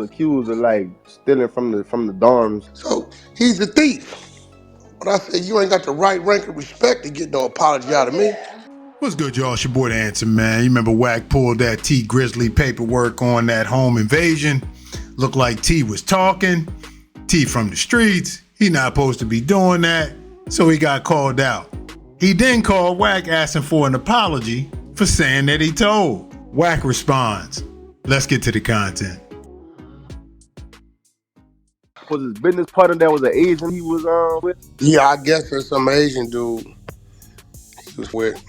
accused of like stealing from the dorms. So he's a thief. But I said, you ain't got the right rank of respect to get no apology out of me. What's good, y'all? It's your boy, The Answer Man. You remember Wack pulled that T Grizzley paperwork on that home invasion? Looked like T was talking. T from the streets. He not supposed to be doing that. So he got called out. He then called Wack asking for an apology for saying that he told. Wack responds. Let's get to the content. Was his business partner that was an Asian he was with? Yeah, I guess there's some Asian dude he was with.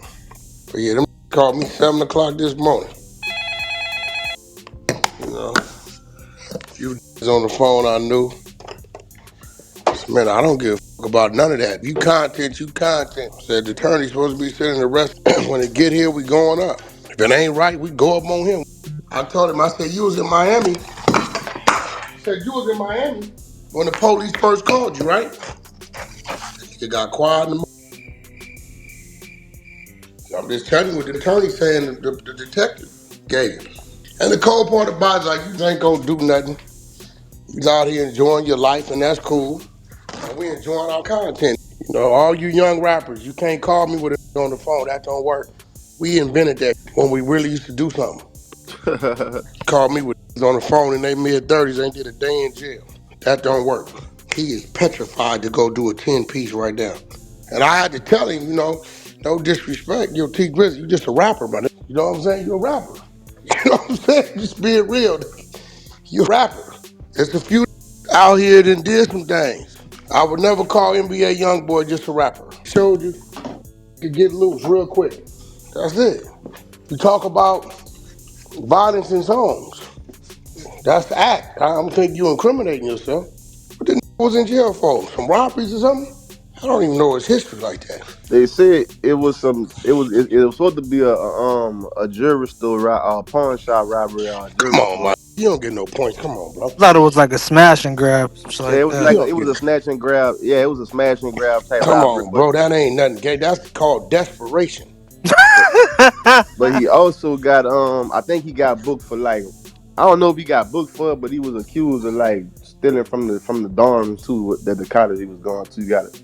But yeah, them called me 7 o'clock this morning. You know, a few on the phone I knew. Man, I don't give a fuck about none of that. You content, you content. Said the attorney's supposed to be sitting the rest. When it get here, we going up. If it ain't right, we go up on him. I told him, I said, you was in Miami. I said, you was in Miami when the police first called you, right? It got quiet in the I'm just telling you what the attorney saying the detective gave him. And the cold part about it, like, you ain't gonna do nothing. You out here enjoying your life, and that's cool. And we enjoying our content. You know, all you young rappers, you can't call me with a on the phone. That don't work. We invented that when we really used to do something. Call me with on the phone in their mid-30s, ain't did a day in jail. That don't work. He is petrified to go do a 10-piece right now. And I had to tell him, you know, no disrespect, you're T Grizzly, you just a rapper, brother. You know what I'm saying? You're a rapper. You know what I'm saying? Just being real. You're a rapper. There's a few out here that did some things. I would never call NBA Youngboy just a rapper. Showed you could get loose real quick. That's it. You talk about violence in songs. That's the act. I don't think you incriminating yourself. What the was in jail for? Some robberies or something? I don't even know his history like that. They said it was supposed to be a jewelry store pawn shop robbery Come jewelry on, store. man. You don't get no points. Come on, bro. I thought it was like a smash and grab. Yeah, Like it was that. like You don't it was get. a snatch and grab. Yeah, it was a smash and grab type Come robbery, on, but bro. That ain't nothing gay. That's called desperation. but he also got I think he got booked for like I don't know if he got booked for it, but he was accused of like stealing from the dorms too that the college he was going to. He got it.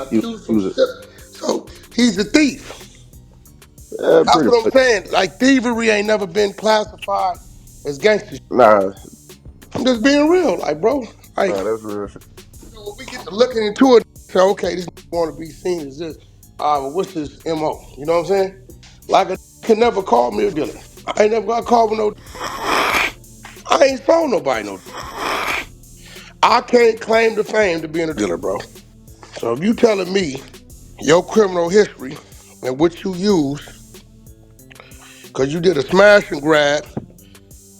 He was Accused from accused shit. So he's a thief. That's pretty what I'm much. saying. Like thievery ain't never been classified as gangster. Nah, I'm just being real, like, bro. Like, that's real. you know, when we get to looking into it, say, okay, this want to be seen as this. Well, what's his MO? You know what I'm saying? Like a can never call me a dealer. I ain't never got called with no. I ain't sold nobody no. I can't claim the fame to being a dealer, bro. So if you telling me your criminal history and what you use, because you did a smash and grab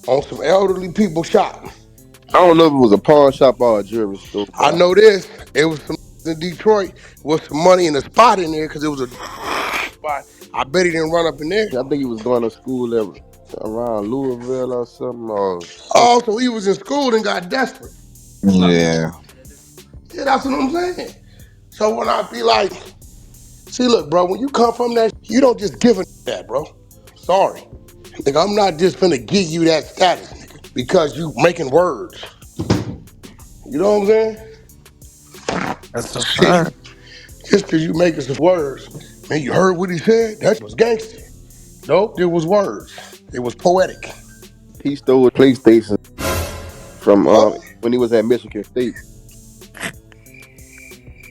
on some elderly people shop. I don't know if it was a pawn shop or a jewelry store, I but know this. It was some in Detroit with some money in the spot in there because it was a spot. I bet he didn't run up in there. I think he was going to school around Louisville or something or some. Oh, so he was in school and got desperate. Yeah. Yeah, that's what I'm saying. So when I be like, see, look, bro, when you come from that, you don't just give a that, bro. Sorry. Nigga, I'm not just finna give you that status, nigga, because you making words. You know what I'm saying? That's a Shit. fact. Just because you making some words, man, you heard what he said? That was gangster. Nope, it was words. It was poetic. He stole a PlayStation from What? when he was at Michigan State.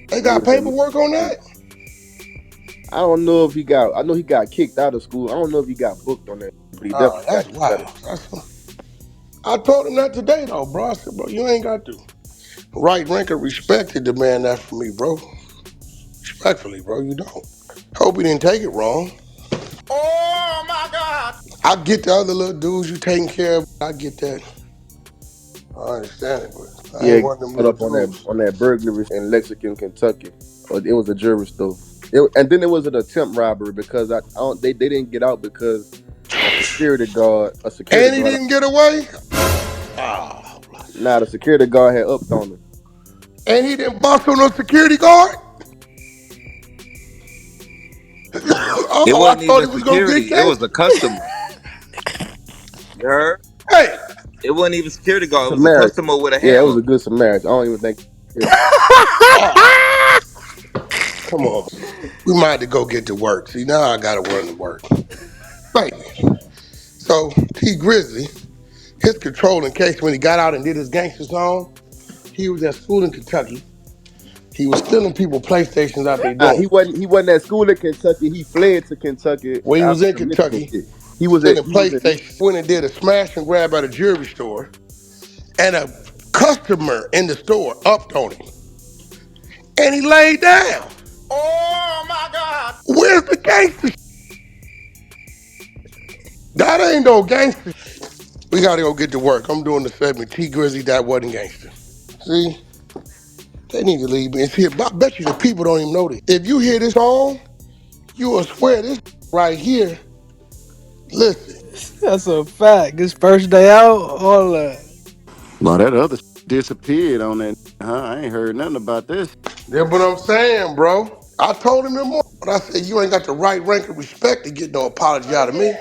They When he got was at paperwork on Michigan that? State. I don't know if he got. I know he got kicked out of school. I don't know if he got booked on that, but he Oh, definitely got that's kicked out wild. of school. I told him that today, though, bro. I said, bro, you ain't got to. Right rank of respect to demand that from me, bro. Respectfully, bro, you don't. Hope he didn't take it wrong. Oh my God! I get the other little dudes you taking care of. I get that. I understand it, but I Yeah, ain't he one of them got little up dudes. on that burglary in Lexington, Kentucky. Or it was a jewelry store. And then it was an attempt robbery because I don't, they didn't get out because a security And he guard, didn't get away? Ah. the security guard had upped on him. And he didn't bust on no security guard? It Oh, I wasn't thought even he was gonna get security. It was gangster. a customer. You heard? Hey, It wasn't even security guard. It was a Samaritan. customer with a Yeah, it was hammer. a good Samaritan. I don't even think. Oh, come on. We might have to go get to work. See, now I got to run to work. Right. So, T Grizzly, his controlling case when he got out and did his gangster song, he was at school in Kentucky. He was stealing people PlayStations out their Nah, he dorm. wasn't. He wasn't at school in Kentucky. He fled to Kentucky When he was after in some Michigan Kentucky, shit. He was at. stealing He was in. PlayStations, went and did a smash and grab at a jewelry store, and a customer in the store upped on him, and he laid down. Oh my God! Where's the gangster? That ain't no gangster. We gotta go get to work. I'm doing the segment. T Grizzly, that wasn't gangster. See, they need to leave me. See, I bet you the people don't even know this. If you hear this song, you will swear this right here. Listen, That's a fact. His first day out, all that. Well, that other disappeared on that, huh? I ain't heard nothing about this. that's what I'm saying, bro. I told him in the morning, but I said you ain't got the right rank of respect to get no apology out of me.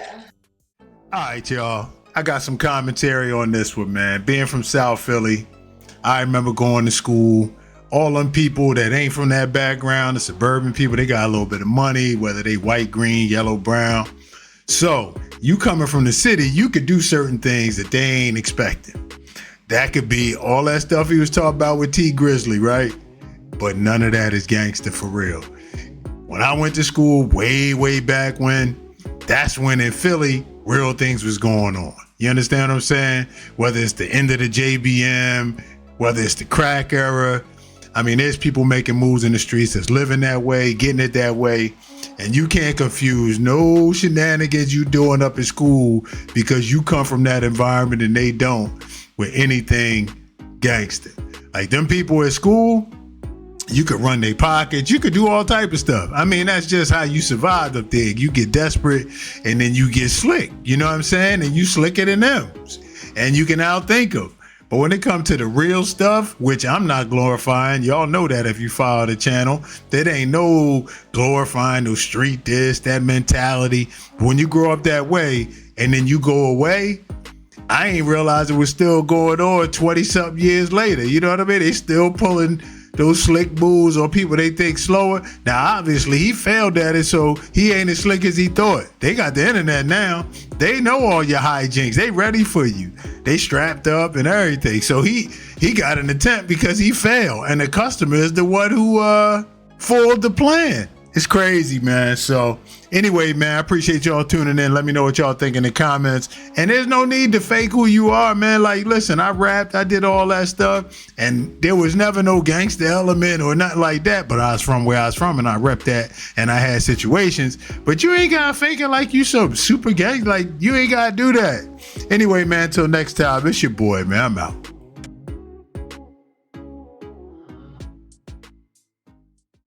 All right, y'all. I got some commentary on this one, man. Being from South Philly, I remember going to school. All them people that ain't from that background, the suburban people, they got a little bit of money, whether they white, green, yellow, brown. So you coming from the city, you could do certain things that they ain't expecting. That could be all that stuff he was talking about with T Grizzly, right? But none of that is gangster for real. When I went to school way back when, that's when in Philly, real things was going on. You understand what I'm saying? Whether it's the end of the JBM, whether it's the crack era. I mean, there's people making moves in the streets that's living that way, getting it that way. And you can't confuse no shenanigans you doing up at school because you come from that environment and they don't with anything gangster. Like them people at school, you could run their pockets. You could do all type of stuff. I mean, that's just how you survive up there. You get desperate and then you get slick. You know what I'm saying? And you slicker than them. And you can outthink them. But when it comes to the real stuff, which I'm not glorifying, y'all know that if you follow the channel, there ain't no glorifying no street this, that mentality. When you grow up that way and then you go away, I ain't realized it was still going on 20-something years later. You know what I mean? They still pulling those slick moves on people they think slower. Now, obviously, he failed at it, so he ain't as slick as he thought. They got the internet now. They know all your hijinks. They ready for you. They strapped up and everything. So he got an attempt because he failed. And the customer is the one who foiled the plan. It's crazy, man. So anyway, man, I appreciate y'all tuning in. Let me know what y'all think in the comments. And there's no need to fake who you are, man. Like, listen, I rapped, I did all that stuff, and there was never no gangster element or nothing like that. But I was from where I was from, and I repped that, and I had situations. But you ain't gotta fake it like you some super gang. Like, you ain't gotta do that. Anyway, man, until next time, it's your boy, man. I'm out.